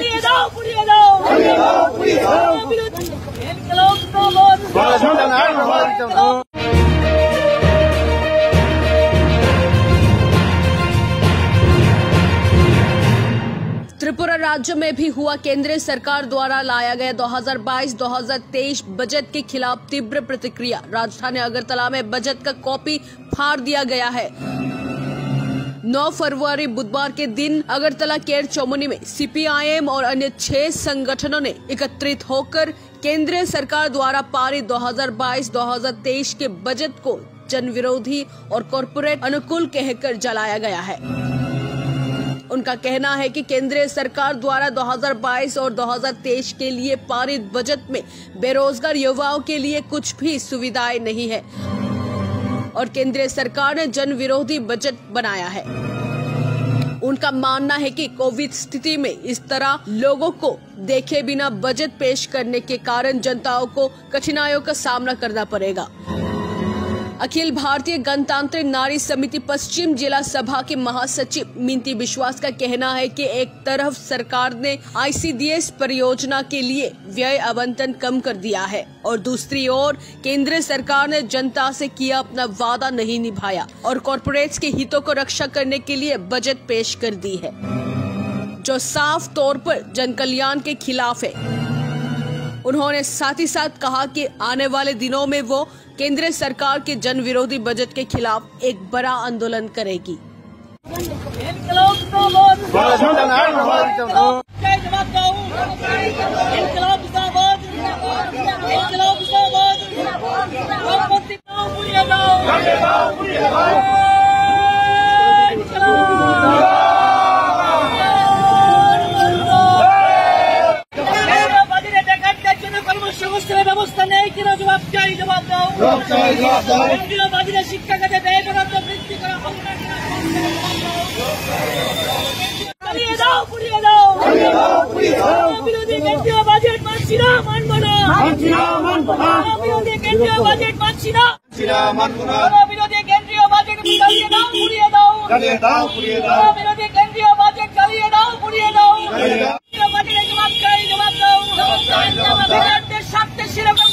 চালিয়ে দাও, পুড়িয়ে দাও, চালিয়ে দাও, পুড়িয়ে দাও, বিরোধী ইনকিলাব জিন্দাবাদ। त्रिपुरा राज्य में भी हुआ केंद्र सरकार द्वारा लाया गया 2022-2023 बजट के खिलाफ तीव्र प्रतिक्रिया। राजधानी अगरतला में बजट का कॉपी फाड़ दिया गया है। 9 फरवरी बुधवार के दिन अगरतला केर चौमुनी में सीपीआईएम और अन्य 6 संगठनों ने एकत्रित होकर केंद्र सरकार द्वारा पारित 2022-2023 के बजट को जन विरोधी और कॉरपोरेट अनुकूल कहकर जलाया गया है। उनका कहना है कि केंद्र सरकार द्वारा 2022 और 2023 के लिए पारित बजट में बेरोजगार युवाओं के लिए कुछ भी सुविधाएं नहीं है और केंद्र सरकार ने जन विरोधी बजट बनाया है। उनका मानना है कि कोविड स्थिति में इस तरह लोगों को देखे बिना बजट पेश करने के कारण जनताओं को कठिनाइयों का सामना करना पड़ेगा। अखिल भारतीय गणतांत्रिक नारी समिति पश्चिम जिला सभा के महासचिव मिंती विश्वास का कहना है कि एक तरफ सरकार ने ICDS परियोजना के लिए व्यय आवंटन कम कर दिया है और दूसरी ओर केंद्र सरकार ने जनता से किया अपना वादा नहीं निभाया और कॉरपोरेट्स के हितों को रक्षा करने के लिए बजट पेश कर दी है, जो साफ तौर पर जन कल्याण के खिलाफ है। उन्होंने साथ ही साथ कहा कि आने वाले दिनों में वो केंद्र सरकार के जन विरोधी बजट के खिलाफ एक बड़ा आंदोलन करेगी। ব্যবস্থা নেই কিনা জবাব চাই, জবাব দাও। কেন্দ্রীয় বাজেটে শিক্ষাখাতে ব্যয় বরাদ্দ বৃদ্ধি করা হবে না কিনা চালিয়ে দাও, পুড়িয়ে দাও, বিরোধী কেন্দ্রীয় বাজেট মানছি না, মানব না, বিরোধী কেন্দ্রীয় বাজেট মানছি না, বিরোধী কেন্দ্রীয় বাজেট চালিয়ে দাও, পুড়িয়ে দাও, বিরোধী কেন্দ্রীয় বাজেট চালিয়ে দাও, পুড়িয়ে দাও, বাজেটে জবাব চাই, জবাব দাও। স্বার্থে শিরোপা